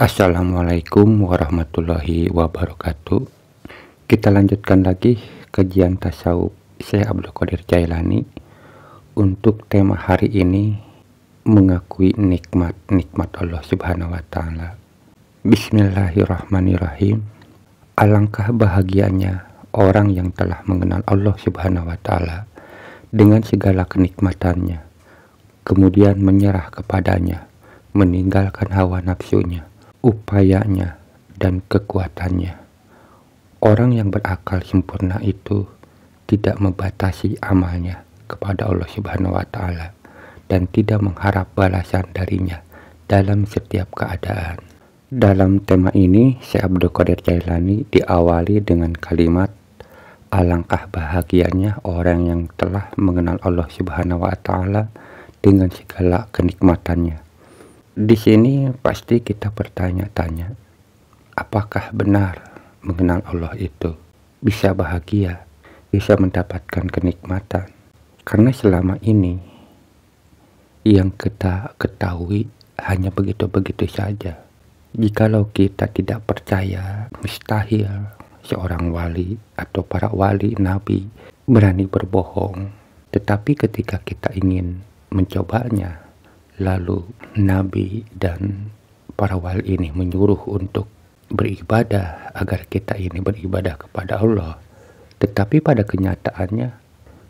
Assalamualaikum warahmatullahi wabarakatuh. Kita lanjutkan lagi kajian tasawuf Syekh Abdul Qadir Jailani. Untuk tema hari ini, mengakui nikmat Allah Subhanahu wa Ta'ala. Bismillahirrahmanirrahim. Alangkah bahagianya orang yang telah mengenal Allah Subhanahu wa Ta'ala dengan segala kenikmatannya, kemudian menyerah kepadanya, meninggalkan hawa nafsunya, upayanya, dan kekuatannya. Orang yang berakal sempurna itu tidak membatasi amalnya kepada Allah Subhanahu wa Ta'ala dan tidak mengharap balasan darinya dalam setiap keadaan. Dalam tema ini, Syekh Abdul Qadir Jailani diawali dengan kalimat alangkah bahagianya orang yang telah mengenal Allah Subhanahu wa Ta'ala dengan segala kenikmatannya. Di sini pasti kita bertanya-tanya, apakah benar mengenal Allah itu bisa bahagia, bisa mendapatkan kenikmatan? Karena selama ini yang kita ketahui hanya begitu-begitu saja. Jikalau kita tidak percaya, mustahil seorang wali atau para wali nabi berani berbohong. Tetapi ketika kita ingin mencobanya, lalu nabi dan para wali ini menyuruh untuk beribadah agar kita ini beribadah kepada Allah. Tetapi pada kenyataannya,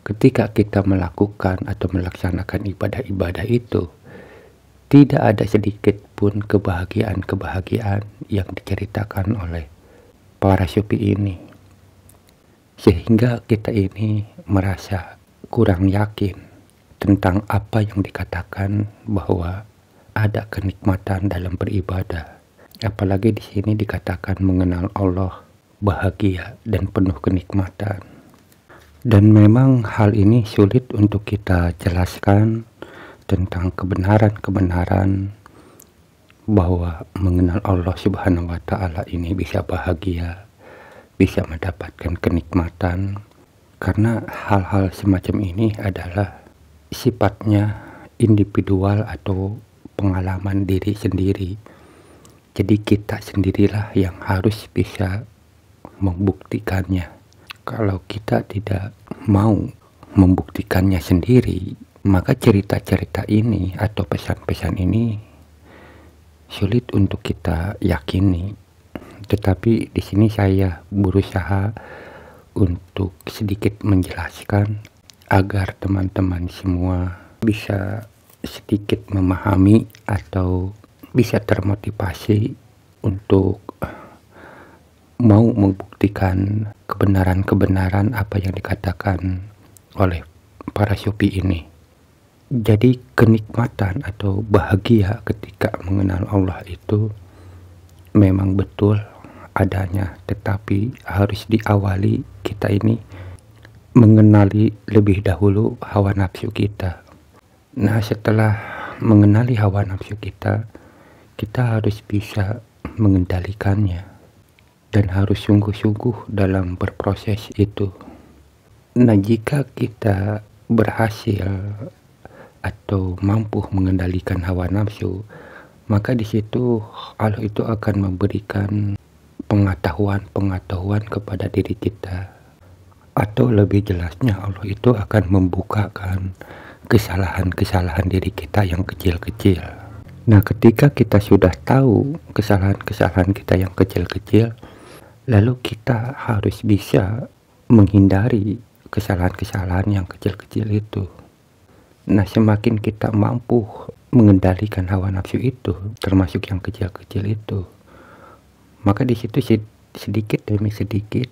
ketika kita melakukan atau melaksanakan ibadah-ibadah itu, tidak ada sedikit pun kebahagiaan yang diceritakan oleh para sufi ini. Sehingga kita ini merasa kurang yakin tentang apa yang dikatakan bahwa ada kenikmatan dalam beribadah. Apalagi di sini dikatakan mengenal Allah bahagia dan penuh kenikmatan. Dan memang hal ini sulit untuk kita jelaskan tentang kebenaran-kebenaran bahwa mengenal Allah Subhanahu wa Ta'ala ini bisa bahagia, bisa mendapatkan kenikmatan. Karena hal-hal semacam ini adalah sifatnya individual atau pengalaman diri sendiri. Jadi kita sendirilah yang harus bisa membuktikannya. Kalau kita tidak mau membuktikannya sendiri, maka cerita-cerita ini atau pesan-pesan ini sulit untuk kita yakini. Tetapi di sini saya berusaha untuk sedikit menjelaskan agar teman-teman semua bisa sedikit memahami atau bisa termotivasi untuk mau membuktikan kebenaran-kebenaran apa yang dikatakan oleh para sufi ini. Jadi kenikmatan atau bahagia ketika mengenal Allah itu memang betul adanya, tetapi harus diawali kita ini mengenali lebih dahulu hawa nafsu kita. Nah, setelah mengenali hawa nafsu kita, kita harus bisa mengendalikannya dan harus sungguh-sungguh dalam berproses itu. Nah, jika kita berhasil atau mampu mengendalikan hawa nafsu, maka di situ Allah itu akan memberikan pengetahuan kepada diri kita. Atau lebih jelasnya, Allah itu akan membukakan kesalahan-kesalahan diri kita yang kecil-kecil. Nah, ketika kita sudah tahu kesalahan-kesalahan kita yang kecil-kecil, lalu kita harus bisa menghindari kesalahan-kesalahan yang kecil-kecil itu. Nah, semakin kita mampu mengendalikan hawa nafsu itu, termasuk yang kecil-kecil itu, maka di situ sedikit demi sedikit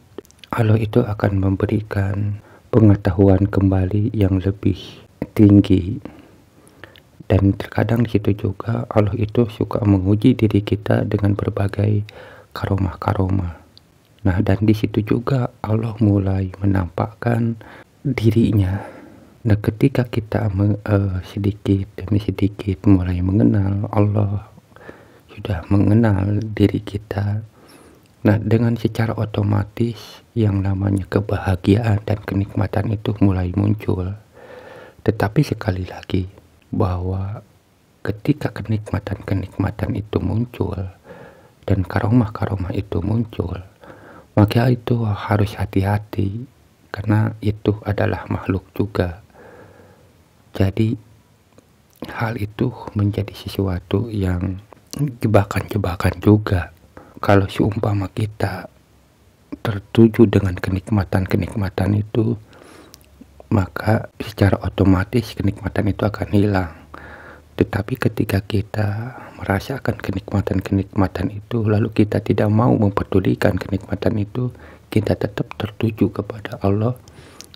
Allah itu akan memberikan pengetahuan kembali yang lebih tinggi. Dan terkadang di situ juga Allah itu suka menguji diri kita dengan berbagai karomah-karomah. Nah, dan di situ juga Allah mulai menampakkan dirinya. Nah, ketika kita sedikit demi sedikit mulai mengenal Allah, sudah mengenal diri kita, nah dengan secara otomatis yang namanya kebahagiaan dan kenikmatan itu mulai muncul. Tetapi sekali lagi, bahwa ketika kenikmatan-kenikmatan itu muncul, dan karomah-karomah itu muncul, maka itu harus hati-hati karena itu adalah makhluk juga. Jadi hal itu menjadi sesuatu yang jebakan-jebakan juga. Kalau seumpama kita tertuju dengan kenikmatan-kenikmatan itu, maka secara otomatis kenikmatan itu akan hilang. Tetapi ketika kita merasakan kenikmatan-kenikmatan itu, lalu kita tidak mau mempedulikan kenikmatan itu, kita tetap tertuju kepada Allah,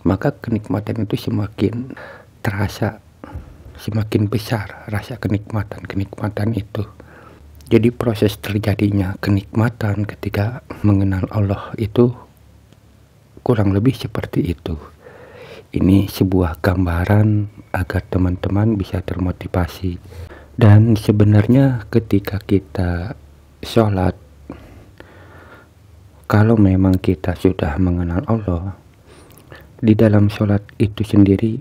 maka kenikmatan itu semakin terasa, semakin besar rasa kenikmatan-kenikmatan itu. Jadi proses terjadinya kenikmatan ketika mengenal Allah itu kurang lebih seperti itu. Ini sebuah gambaran agar teman-teman bisa termotivasi. Dan sebenarnya ketika kita sholat, kalau memang kita sudah mengenal Allah, di dalam sholat itu sendiri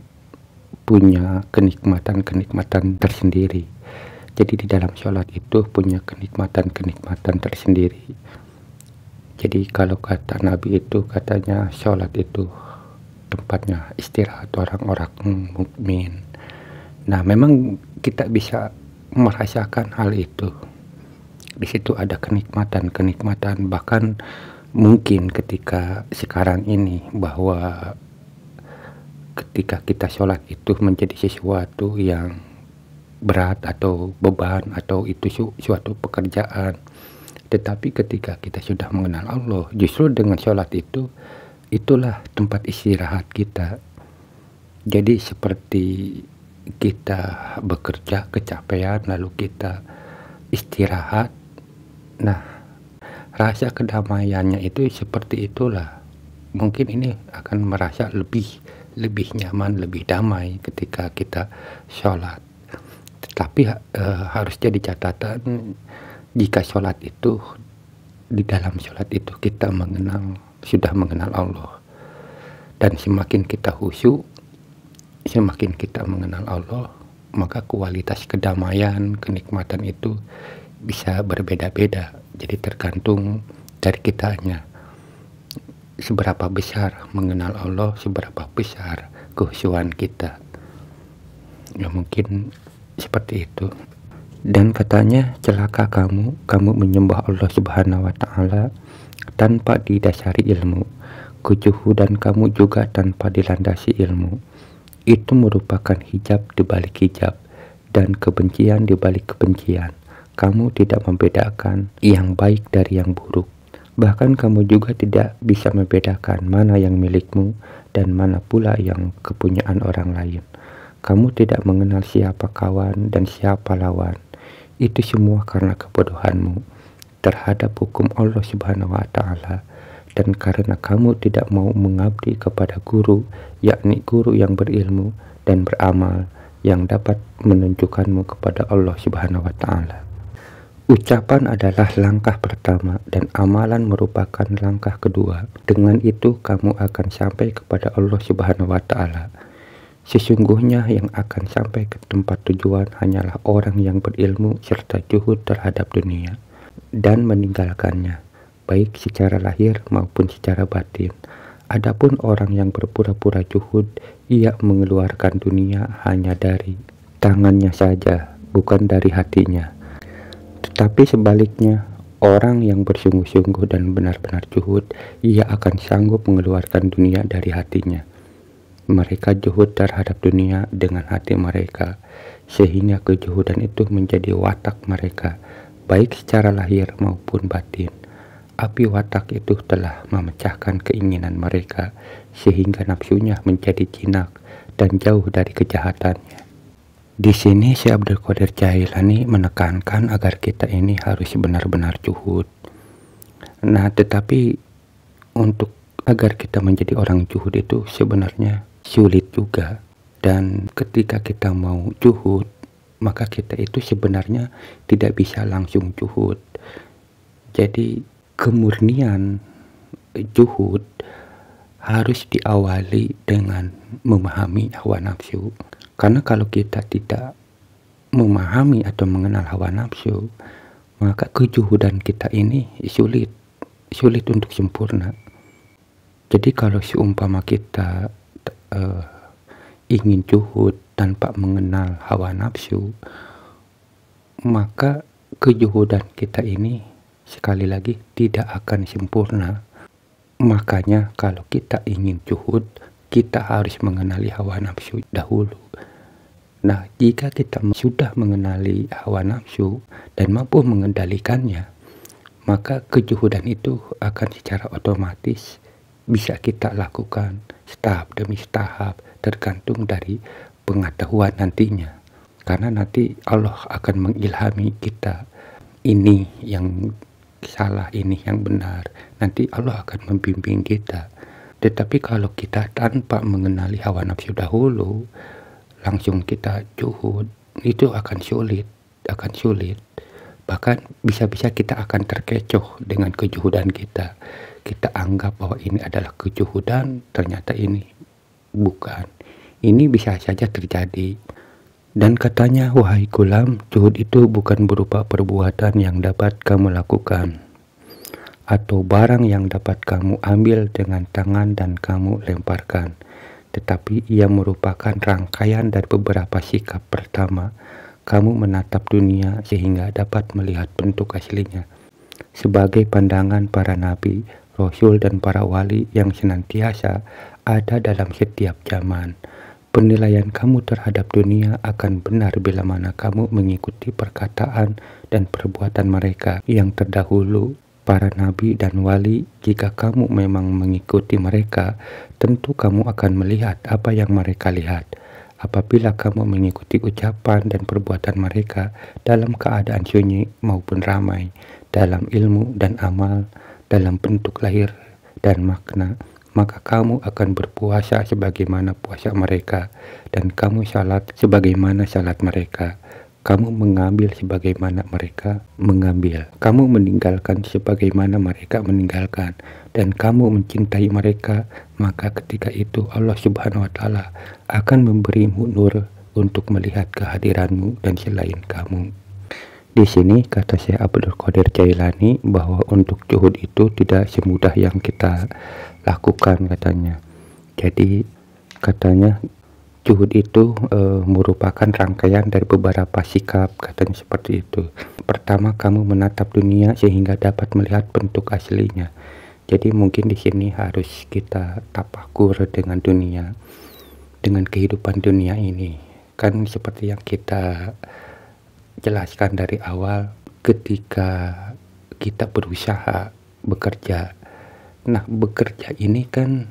punya kenikmatan-kenikmatan tersendiri. Jadi di dalam sholat itu punya kenikmatan-kenikmatan tersendiri. Jadi kalau kata Nabi itu katanya sholat itu tempatnya istirahat orang-orang mukmin. Nah, memang kita bisa merasakan hal itu. Di situ ada kenikmatan-kenikmatan, bahkan mungkin ketika sekarang ini bahwa ketika kita sholat itu menjadi sesuatu yang berat atau beban atau itu suatu pekerjaan. Tetapi ketika kita sudah mengenal Allah, justru dengan sholat itu, itulah tempat istirahat kita. Jadi seperti kita bekerja kecapean lalu kita istirahat. Nah, rasa kedamaiannya itu seperti itulah. Mungkin ini akan merasa lebih nyaman, lebih damai ketika kita sholat. Tetapi harus jadi catatan, jika sholat itu, di dalam sholat itu kita sudah mengenal Allah. Dan semakin kita khusyuk, semakin kita mengenal Allah, maka kualitas kedamaian, kenikmatan itu bisa berbeda-beda. Jadi tergantung dari kitanya. Seberapa besar mengenal Allah, seberapa besar kehusyuan kita. Ya mungkin seperti itu. Dan katanya, celaka kamu menyembah Allah Subhanahu wa Ta'ala tanpa didasari ilmu, kejuhudan kamu juga tanpa dilandasi ilmu. Itu merupakan hijab di balik hijab dan kebencian di balik kebencian. Kamu tidak membedakan yang baik dari yang buruk. Bahkan kamu juga tidak bisa membedakan mana yang milikmu dan mana pula yang kepunyaan orang lain. Kamu tidak mengenal siapa kawan dan siapa lawan. Itu semua karena kebodohanmu terhadap hukum Allah Subhanahu wa Ta'ala, dan karena kamu tidak mau mengabdi kepada guru, yakni guru yang berilmu dan beramal yang dapat menunjukkanmu kepada Allah Subhanahu wa Ta'ala. Ucapan adalah langkah pertama dan amalan merupakan langkah kedua. Dengan itu kamu akan sampai kepada Allah Subhanahu wa Ta'ala. Sesungguhnya yang akan sampai ke tempat tujuan hanyalah orang yang berilmu serta juhud terhadap dunia dan meninggalkannya, baik secara lahir maupun secara batin. Adapun orang yang berpura-pura juhud, ia mengeluarkan dunia hanya dari tangannya saja, bukan dari hatinya. Tetapi sebaliknya, orang yang bersungguh-sungguh dan benar-benar juhud, ia akan sanggup mengeluarkan dunia dari hatinya. Mereka juhud terhadap dunia dengan hati mereka, sehingga kejuhudan itu menjadi watak mereka, baik secara lahir maupun batin. Api watak itu telah memecahkan keinginan mereka, sehingga nafsunya menjadi jinak dan jauh dari kejahatannya. Di sini Syekh Abdul Qadir Jailani menekankan agar kita ini harus benar-benar juhud. Nah, tetapi untuk agar kita menjadi orang juhud itu sebenarnya sulit juga. Dan ketika kita mau juhud, maka kita itu sebenarnya tidak bisa langsung juhud. Jadi kemurnian juhud harus diawali dengan memahami hawa nafsu. Karena kalau kita tidak memahami atau mengenal hawa nafsu, maka kejuhudan kita ini sulit untuk sempurna. Jadi kalau seumpama kita ingin juhud tanpa mengenal hawa nafsu, maka kejuhudan kita ini sekali lagi tidak akan sempurna. Makanya kalau kita ingin juhud, kita harus mengenali hawa nafsu dahulu. Nah, jika kita sudah mengenali hawa nafsu dan mampu mengendalikannya, maka kejuhudan itu akan secara otomatis bisa kita lakukan tahap demi tahap, tergantung dari pengetahuan nantinya. Karena nanti Allah akan mengilhami kita, ini yang salah, ini yang benar. Nanti Allah akan membimbing kita. Tetapi kalau kita tanpa mengenali hawa nafsu dahulu, langsung kita juhud, itu akan sulit. Bahkan bisa-bisa kita akan terkecoh dengan kejuhudan kita. Kita anggap bahwa ini adalah kejuhudan, ternyata ini bukan. Ini bisa saja terjadi. Dan katanya, wahai gulam, juhud itu bukan berupa perbuatan yang dapat kamu lakukan, atau barang yang dapat kamu ambil dengan tangan dan kamu lemparkan. Tetapi ia merupakan rangkaian dari beberapa sikap. Pertama, kamu menatap dunia sehingga dapat melihat bentuk aslinya, sebagai pandangan para nabi, rasul, dan para wali yang senantiasa ada dalam setiap zaman. Penilaian kamu terhadap dunia akan benar bila mana kamu mengikuti perkataan dan perbuatan mereka yang terdahulu, para nabi dan wali. Jika kamu memang mengikuti mereka, tentu kamu akan melihat apa yang mereka lihat. Apabila kamu mengikuti ucapan dan perbuatan mereka dalam keadaan sunyi maupun ramai, dalam ilmu dan amal, dalam bentuk lahir dan makna, maka kamu akan berpuasa sebagaimana puasa mereka, dan kamu salat sebagaimana salat mereka. Kamu mengambil sebagaimana mereka mengambil. Kamu meninggalkan sebagaimana mereka meninggalkan. Dan kamu mencintai mereka, maka ketika itu Allah Subhanahu wa Ta'ala akan memberimu nur untuk melihat kehadiranmu dan selain kamu. Di sini kata Syekh Abdul Qadir Jailani bahwa untuk juhud itu tidak semudah yang kita lakukan katanya. Jadi katanya juhud itu merupakan rangkaian dari beberapa sikap, katanya seperti itu. Pertama, kamu menatap dunia sehingga dapat melihat bentuk aslinya. Jadi mungkin di sini harus kita tafakur dengan dunia, dengan kehidupan dunia ini. Kan seperti yang kita jelaskan dari awal, ketika kita berusaha bekerja. Nah, bekerja ini kan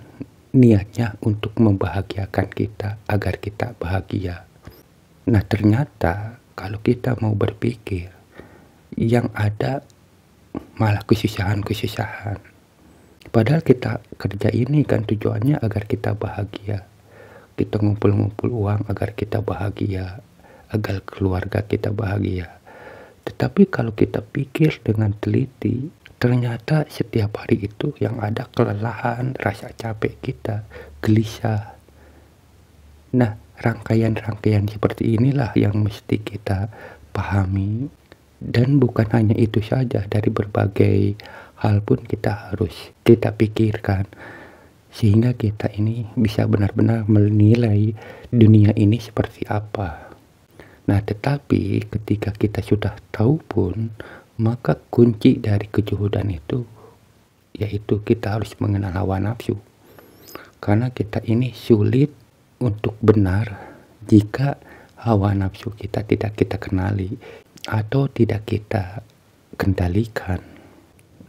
niatnya untuk membahagiakan kita, agar kita bahagia. Nah, ternyata kalau kita mau berpikir, yang ada malah kesusahan-kesusahan. Padahal kita kerja ini kan tujuannya agar kita bahagia. Kita ngumpul-ngumpul uang agar kita bahagia, agar keluarga kita bahagia. Tetapi kalau kita pikir dengan teliti, ternyata setiap hari itu yang ada kelelahan, rasa capek kita, gelisah. Nah, rangkaian-rangkaian seperti inilah yang mesti kita pahami. Dan bukan hanya itu saja, dari berbagai hal pun kita harus kita pikirkan, sehingga kita ini bisa benar-benar menilai dunia ini seperti apa. Nah, tetapi ketika kita sudah tahu pun, maka kunci dari kejuhudan itu yaitu kita harus mengenal hawa nafsu. Karena kita ini sulit untuk benar jika hawa nafsu kita tidak kita kenali atau tidak kita kendalikan.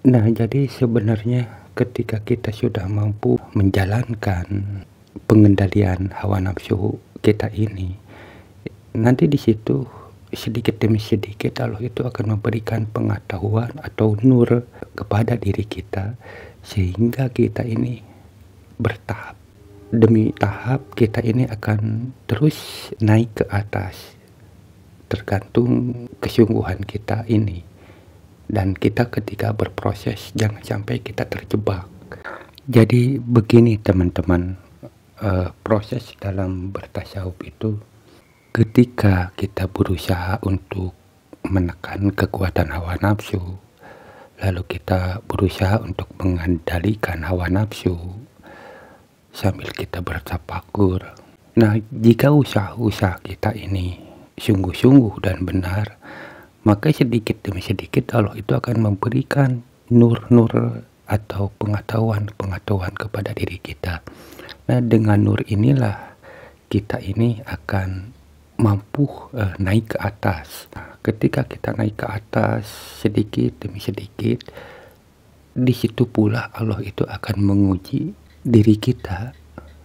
Nah, jadi sebenarnya ketika kita sudah mampu menjalankan pengendalian hawa nafsu kita ini, nanti di situ sedikit demi sedikit Allah itu akan memberikan pengetahuan atau nur kepada diri kita, sehingga kita ini bertahap demi tahap kita ini akan terus naik ke atas, tergantung kesungguhan kita ini. Dan kita ketika berproses jangan sampai kita terjebak. Jadi begini teman-teman, proses dalam bertasawuf itu, ketika kita berusaha untuk menekan kekuatan hawa nafsu, lalu kita berusaha untuk mengendalikan hawa nafsu sambil kita bertafakur. Nah, jika usaha-usaha kita ini sungguh-sungguh dan benar, maka sedikit demi sedikit Allah itu akan memberikan nur-nur atau pengetahuan-pengetahuan kepada diri kita. Nah, dengan nur inilah kita ini akan mampu naik ke atas. Ketika kita naik ke atas sedikit demi sedikit, di situ pula Allah itu akan menguji diri kita.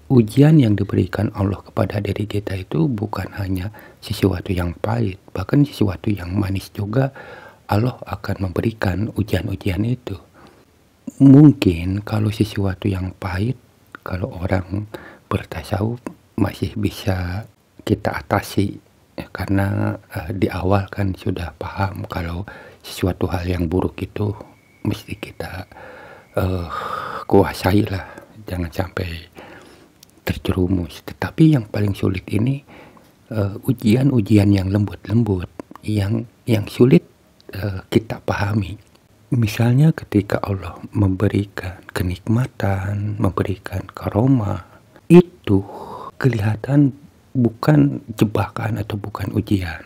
Ujian yang diberikan Allah kepada diri kita itu bukan hanya sesuatu yang pahit, bahkan sesuatu yang manis juga Allah akan memberikan ujian-ujian itu. Mungkin kalau sesuatu yang pahit, kalau orang bertasawuf masih bisa kita atasi, karena di awal kan sudah paham kalau sesuatu hal yang buruk itu mesti kita kuasai lah, jangan sampai terjerumus. Tetapi yang paling sulit ini ujian-ujian yang lembut-lembut, yang sulit kita pahami. Misalnya ketika Allah memberikan kenikmatan, memberikan karomah, itu kelihatan bukan jebakan atau bukan ujian.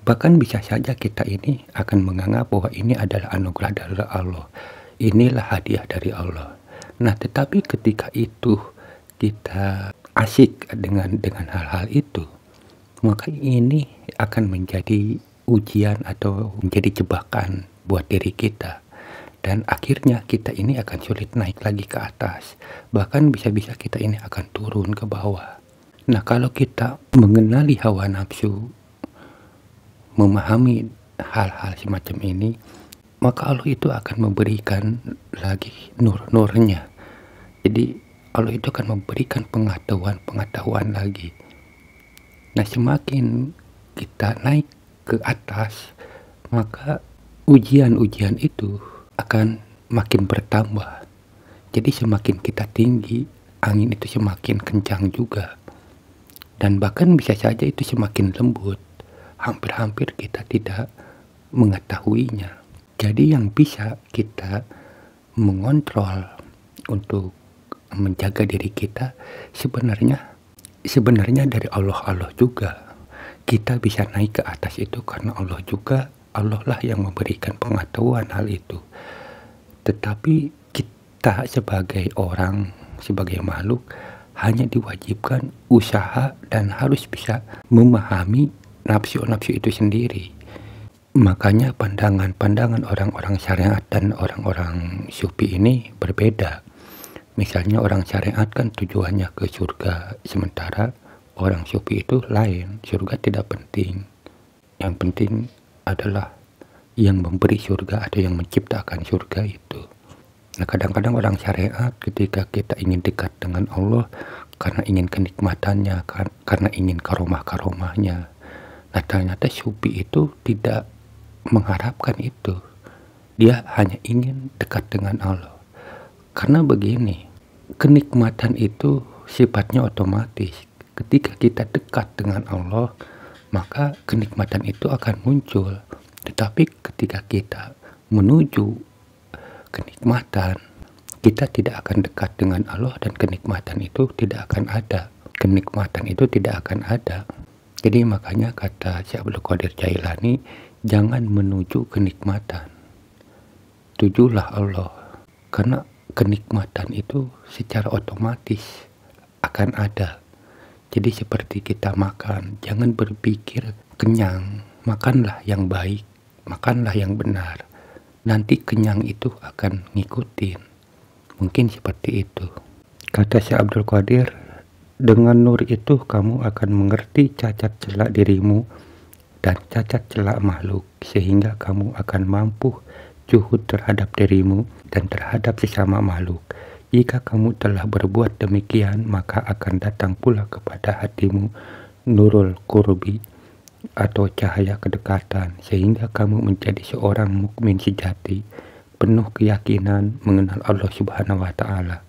Bahkan bisa saja kita ini akan menganggap bahwa ini adalah anugerah dari Allah. Inilah hadiah dari Allah. Nah, tetapi ketika itu kita asik dengan hal-hal itu, maka ini akan menjadi ujian atau menjadi jebakan buat diri kita. Dan akhirnya kita ini akan sulit naik lagi ke atas. Bahkan bisa-bisa kita ini akan turun ke bawah. Nah, kalau kita mengenali hawa nafsu, memahami hal-hal semacam ini, maka Allah itu akan memberikan lagi nur-nurnya. Jadi Allah itu akan memberikan pengetahuan lagi. Nah, semakin kita naik ke atas, maka ujian-ujian itu akan makin bertambah. Jadi semakin kita tinggi, angin itu semakin kencang juga. Dan bahkan bisa saja itu semakin lembut, hampir-hampir kita tidak mengetahuinya. Jadi yang bisa kita mengontrol untuk menjaga diri kita sebenarnya dari Allah juga. Kita bisa naik ke atas itu karena Allah juga. Allah lah yang memberikan pengetahuan hal itu. Tetapi kita sebagai orang, sebagai makhluk, hanya diwajibkan usaha dan harus bisa memahami nafsu-nafsu itu sendiri. Makanya pandangan-pandangan orang-orang syariat dan orang-orang sufi ini berbeda. Misalnya orang syariat kan tujuannya ke surga, sementara orang sufi itu lain. Surga tidak penting. Yang penting adalah yang memberi surga atau yang menciptakan surga itu. Nah, kadang-kadang orang syariat ketika kita ingin dekat dengan Allah karena ingin kenikmatannya, karena ingin karomah-karomahnya. Nah, ternyata sufi itu tidak mengharapkan itu. Dia hanya ingin dekat dengan Allah. Karena begini, kenikmatan itu sifatnya otomatis. Ketika kita dekat dengan Allah, maka kenikmatan itu akan muncul. Tetapi ketika kita menuju kenikmatan, kita tidak akan dekat dengan Allah dan kenikmatan itu tidak akan ada. Kenikmatan itu tidak akan ada. Jadi makanya kata Syekh Abdul Qadir Jailani, jangan menuju kenikmatan, tujulah Allah. Karena kenikmatan itu secara otomatis akan ada. Jadi seperti kita makan, jangan berpikir kenyang, makanlah yang baik, makanlah yang benar. Nanti kenyang itu akan ngikutin. Mungkin seperti itu. Kata Syekh Abdul Qadir, dengan nur itu kamu akan mengerti cacat celak dirimu dan cacat celak makhluk, sehingga kamu akan mampu juhud terhadap dirimu dan terhadap sesama makhluk. Jika kamu telah berbuat demikian, maka akan datang pula kepada hatimu nurul qurbi atau cahaya kedekatan, sehingga kamu menjadi seorang mukmin sejati, penuh keyakinan mengenal Allah Subhanahu wa Ta'ala.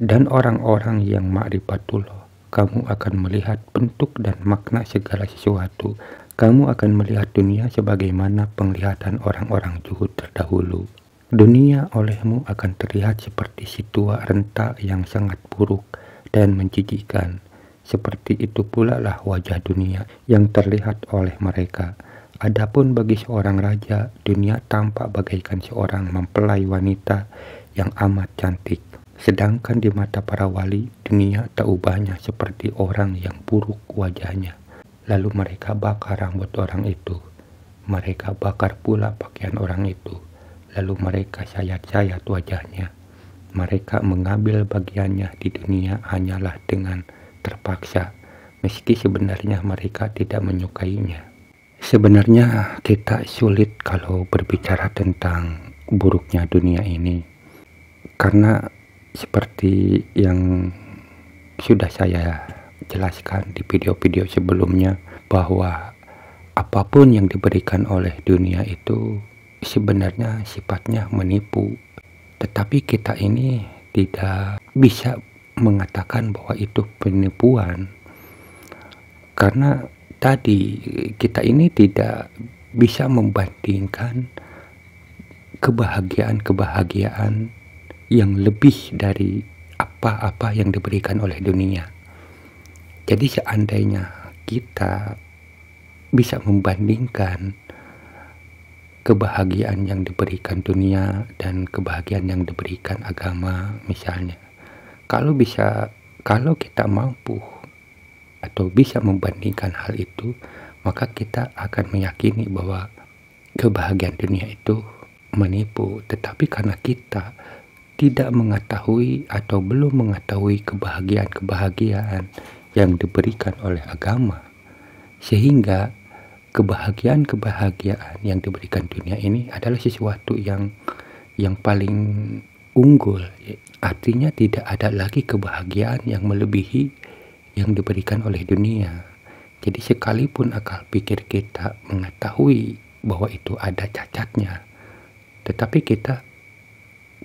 Dan orang-orang yang ma'rifatullah, kamu akan melihat bentuk dan makna segala sesuatu, Kamu akan melihat dunia sebagaimana penglihatan orang-orang zuhud terdahulu. Dunia olehmu akan terlihat seperti si tua renta yang sangat buruk dan menjijikkan. Seperti itu pula lah wajah dunia yang terlihat oleh mereka. Adapun bagi seorang raja, dunia tampak bagaikan seorang mempelai wanita yang amat cantik. Sedangkan di mata para wali, dunia tak ubahnya seperti orang yang buruk wajahnya. Lalu mereka bakar rambut orang itu. Mereka bakar pula pakaian orang itu. Lalu mereka sayat-sayat wajahnya. Mereka mengambil bagiannya di dunia hanyalah dengan terpaksa, meski sebenarnya mereka tidak menyukainya. Sebenarnya kita sulit kalau berbicara tentang buruknya dunia ini, karena seperti yang sudah saya jelaskan di video-video sebelumnya, bahwa apapun yang diberikan oleh dunia itu sebenarnya sifatnya menipu. Tetapi kita ini tidak bisa mengatakan bahwa itu penipuan, karena tadi kita ini tidak bisa membandingkan kebahagiaan-kebahagiaan yang lebih dari apa-apa yang diberikan oleh dunia. Jadi seandainya kita bisa membandingkan kebahagiaan yang diberikan dunia dan kebahagiaan yang diberikan agama misalnya, kalau kita mampu atau bisa membandingkan hal itu, maka kita akan meyakini bahwa kebahagiaan dunia itu menipu. Tetapi karena kita tidak mengetahui atau belum mengetahui kebahagiaan-kebahagiaan yang diberikan oleh agama, sehingga kebahagiaan-kebahagiaan yang diberikan dunia ini adalah sesuatu yang paling unggul. Artinya tidak ada lagi kebahagiaan yang melebihi yang diberikan oleh dunia. Jadi sekalipun akal pikir kita mengetahui bahwa itu ada cacatnya, tetapi kita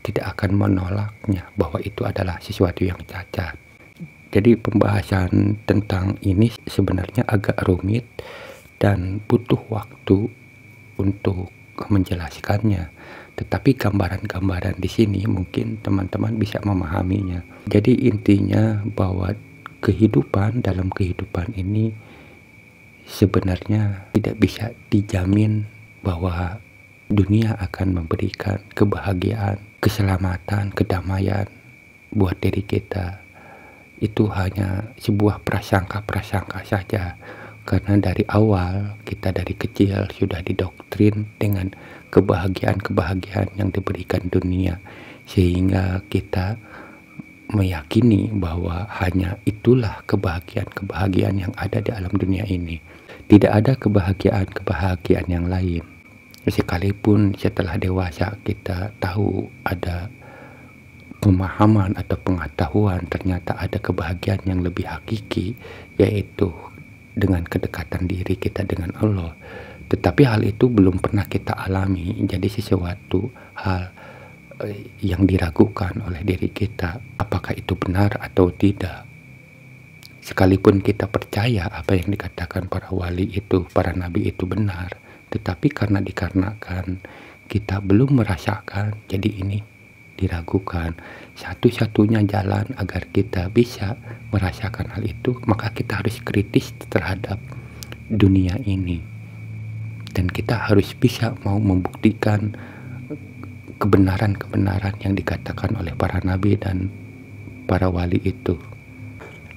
tidak akan menolaknya bahwa itu adalah sesuatu yang cacat. Jadi pembahasan tentang ini sebenarnya agak rumit dan butuh waktu untuk menjelaskannya. Tetapi gambaran-gambaran di sini mungkin teman-teman bisa memahaminya. Jadi intinya bahwa dalam kehidupan ini sebenarnya tidak bisa dijamin bahwa dunia akan memberikan kebahagiaan, keselamatan, kedamaian buat diri kita. Itu hanya sebuah prasangka-prasangka saja, karena dari awal kita dari kecil sudah didoktrin dengan kebahagiaan-kebahagiaan yang diberikan dunia, sehingga kita meyakini bahwa hanya itulah kebahagiaan-kebahagiaan yang ada di alam dunia ini. Tidak ada kebahagiaan-kebahagiaan yang lain. Sekalipun setelah dewasa kita tahu ada pemahaman atau pengetahuan, ternyata ada kebahagiaan yang lebih hakiki, yaitu dengan kedekatan diri kita dengan Allah. Tetapi hal itu belum pernah kita alami, jadi sesuatu hal yang diragukan oleh diri kita, apakah itu benar atau tidak. Sekalipun kita percaya apa yang dikatakan para wali itu, para nabi itu benar, tetapi dikarenakan kita belum merasakan, jadi ini diragukan. Satu-satunya jalan agar kita bisa merasakan hal itu, maka kita harus kritis terhadap dunia ini, dan kita harus bisa mau membuktikan kebenaran-kebenaran yang dikatakan oleh para nabi dan para wali itu.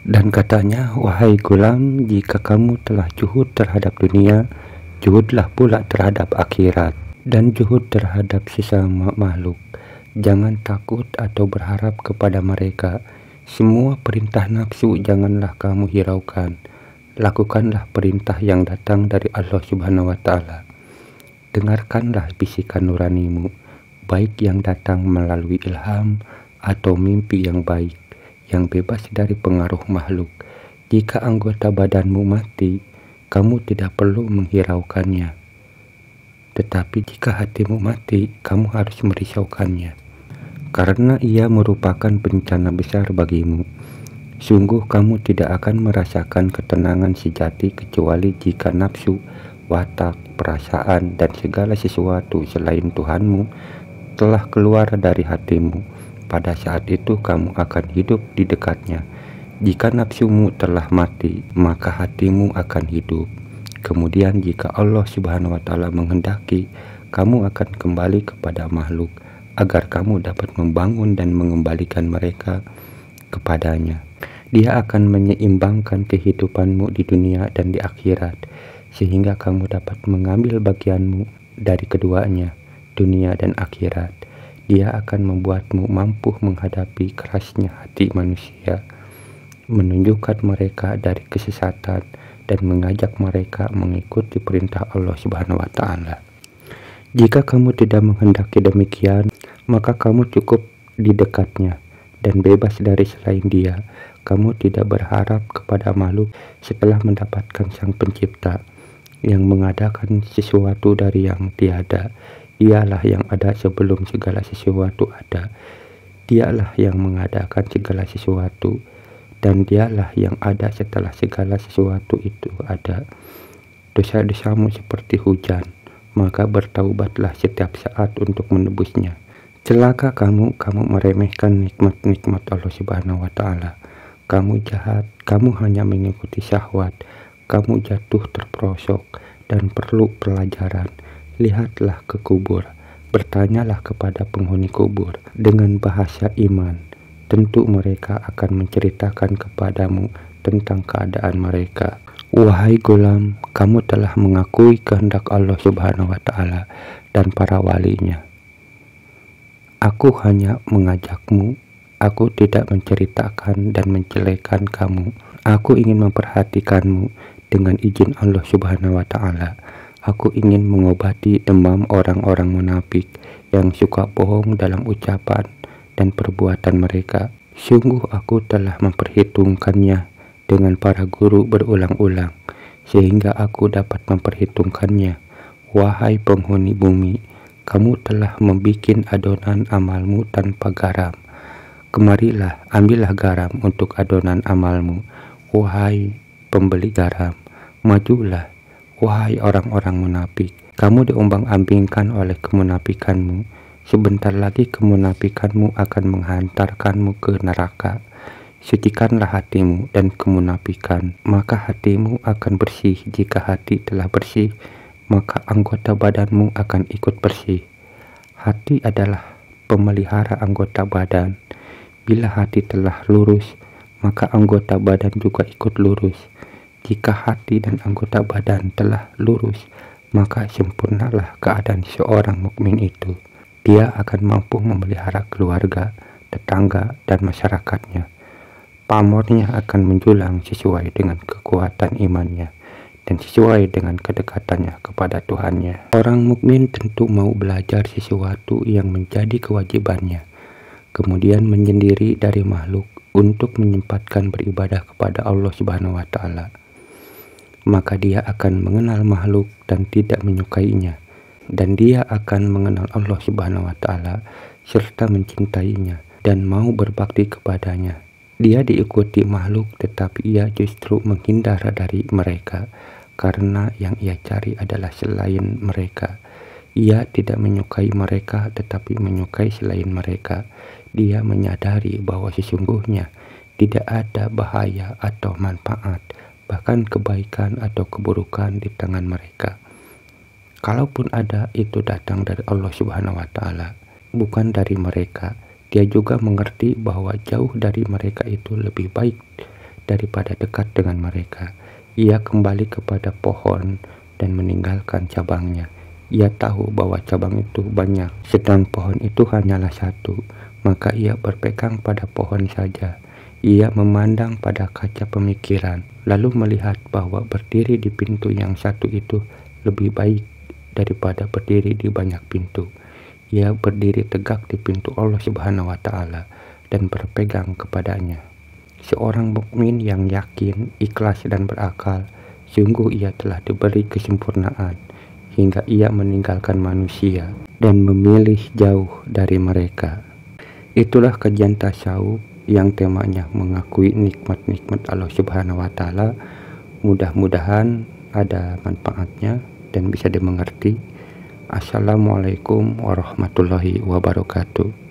Dan katanya, wahai gulam, jika kamu telah juhud terhadap dunia, juhudlah pula terhadap akhirat, dan juhud terhadap sesama makhluk. Jangan takut atau berharap kepada mereka. Semua perintah nafsu janganlah kamu hiraukan. Lakukanlah perintah yang datang dari Allah Subhanahu wa Ta'ala. Dengarkanlah bisikan nuranimu, baik yang datang melalui ilham atau mimpi yang baik, yang bebas dari pengaruh makhluk. Jika anggota badanmu mati, kamu tidak perlu menghiraukannya. Tetapi jika hatimu mati, kamu harus merisaukannya, karena ia merupakan bencana besar bagimu. Sungguh kamu tidak akan merasakan ketenangan sejati kecuali jika nafsu watak, perasaan, dan segala sesuatu selain Tuhanmu telah keluar dari hatimu. Pada saat itu kamu akan hidup di dekatnya. Jika nafsumu telah mati, maka hatimu akan hidup. Kemudian jika Allah Subhanahu wa Ta'ala menghendaki, kamu akan kembali kepada makhluk agar kamu dapat membangun dan mengembalikan mereka kepadanya. Dia akan menyeimbangkan kehidupanmu di dunia dan di akhirat, sehingga kamu dapat mengambil bagianmu dari keduanya, dunia dan akhirat. Dia akan membuatmu mampu menghadapi kerasnya hati manusia, menunjukkan mereka dari kesesatan, dan mengajak mereka mengikuti perintah Allah Subhanahu wa Ta'ala. Jika kamu tidak menghendaki demikian, maka kamu cukup di dekatnya dan bebas dari selain Dia. Kamu tidak berharap kepada makhluk setelah mendapatkan Sang Pencipta yang mengadakan sesuatu dari yang tiada. Dialah yang ada sebelum segala sesuatu ada. Dialah yang mengadakan segala sesuatu, dan Dialah yang ada setelah segala sesuatu itu ada. Dosa-dosamu seperti hujan, maka bertaubatlah setiap saat untuk menebusnya. Celaka kamu meremehkan nikmat-nikmat Allah Subhanahu wa Ta'ala. Kamu jahat, kamu hanya mengikuti syahwat, kamu jatuh terperosok dan perlu pelajaran. Lihatlah ke kubur, bertanyalah kepada penghuni kubur dengan bahasa iman. Tentu mereka akan menceritakan kepadamu tentang keadaan mereka. Wahai gulam, kamu telah mengakui kehendak Allah Subhanahu wa Ta'ala dan para walinya. Aku hanya mengajakmu, aku tidak menceritakan dan menjelekan kamu. Aku ingin memperhatikanmu dengan izin Allah Subhanahu wa Ta'ala. Aku ingin mengobati demam orang-orang munafik yang suka bohong dalam ucapan dan perbuatan mereka. Sungguh aku telah memperhitungkannya dengan para guru berulang-ulang, sehingga aku dapat memperhitungkannya. Wahai penghuni bumi, kamu telah membuat adonan amalmu tanpa garam. Kemarilah, ambillah garam untuk adonan amalmu. Wahai pembeli garam, majulah. Wahai orang-orang munafik, kamu diombang-ambingkan oleh kemunafikanmu. Sebentar lagi kemunafikanmu akan menghantarkanmu ke neraka. Sucikanlah hatimu dan kemunafikan, maka hatimu akan bersih. Jika hati telah bersih, maka anggota badanmu akan ikut bersih. Hati adalah pemelihara anggota badan. Bila hati telah lurus, maka anggota badan juga ikut lurus. Jika hati dan anggota badan telah lurus, maka sempurnalah keadaan seorang mukmin itu. Dia akan mampu memelihara keluarga, tetangga, dan masyarakatnya. Pamornya akan menjulang sesuai dengan kekuatan imannya dan sesuai dengan kedekatannya kepada Tuhannya. Orang mukmin tentu mau belajar sesuatu yang menjadi kewajibannya, kemudian menyendiri dari makhluk untuk menyempatkan beribadah kepada Allah Subhanahu wa Ta'ala. Maka dia akan mengenal makhluk dan tidak menyukainya. Dan dia akan mengenal Allah Subhanahu wa Ta'ala serta mencintainya dan mau berbakti kepadanya. Dia diikuti makhluk, tetapi ia justru menghindar dari mereka karena yang ia cari adalah selain mereka. Ia tidak menyukai mereka, tetapi menyukai selain mereka. Dia menyadari bahwa sesungguhnya tidak ada bahaya atau manfaat, bahkan kebaikan atau keburukan di tangan mereka. Kalaupun ada, itu datang dari Allah Subhanahu wa Ta'ala, bukan dari mereka. Dia juga mengerti bahwa jauh dari mereka itu lebih baik daripada dekat dengan mereka. Ia kembali kepada pohon dan meninggalkan cabangnya. Ia tahu bahwa cabang itu banyak, sedang pohon itu hanyalah satu. Maka ia berpegang pada pohon saja. Ia memandang pada kaca pemikiran, lalu melihat bahwa berdiri di pintu yang satu itu lebih baik daripada berdiri di banyak pintu. Ia berdiri tegak di pintu Allah Subhanahu wa Ta'ala dan berpegang kepadanya. Seorang mukmin yang yakin, ikhlas dan berakal, sungguh ia telah diberi kesempurnaan hingga ia meninggalkan manusia dan memilih jauh dari mereka. Itulah kajian tasawuf yang temanya mengakui nikmat-nikmat Allah Subhanahu wa Ta'ala. Mudah-mudahan ada manfaatnya. dan bisa dimengerti. Assalamualaikum warahmatullahi wabarakatuh.